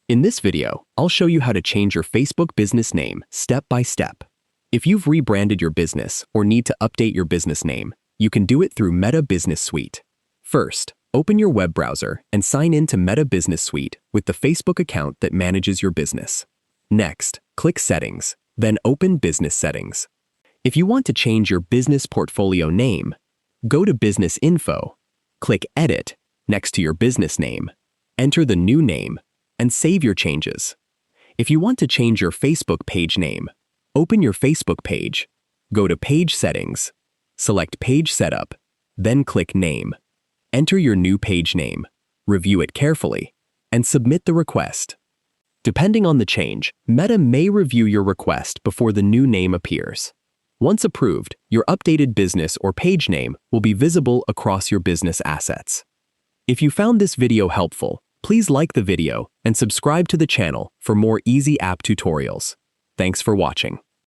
In this video, I'll show you how to change your Facebook business name step by step. If you've rebranded your business or need to update your business name, you can do it through Meta Business Suite. First, open your web browser and sign in to Meta Business Suite with the Facebook account that manages your business. Next, click Settings, then open Business Settings. If you want to change your business portfolio name, go to Business Info, click Edit next to your business name, enter the new name, and save your changes. If you want to change your Facebook page name, open your Facebook page, go to Page Settings, select Page Setup, then click Name. Enter your new page name, review it carefully, and submit the request. Depending on the change, Meta may review your request before the new name appears. Once approved, your updated business or page name will be visible across your business assets. If you found this video helpful, please like the video and subscribe to the channel for more easy app tutorials. Thanks for watching.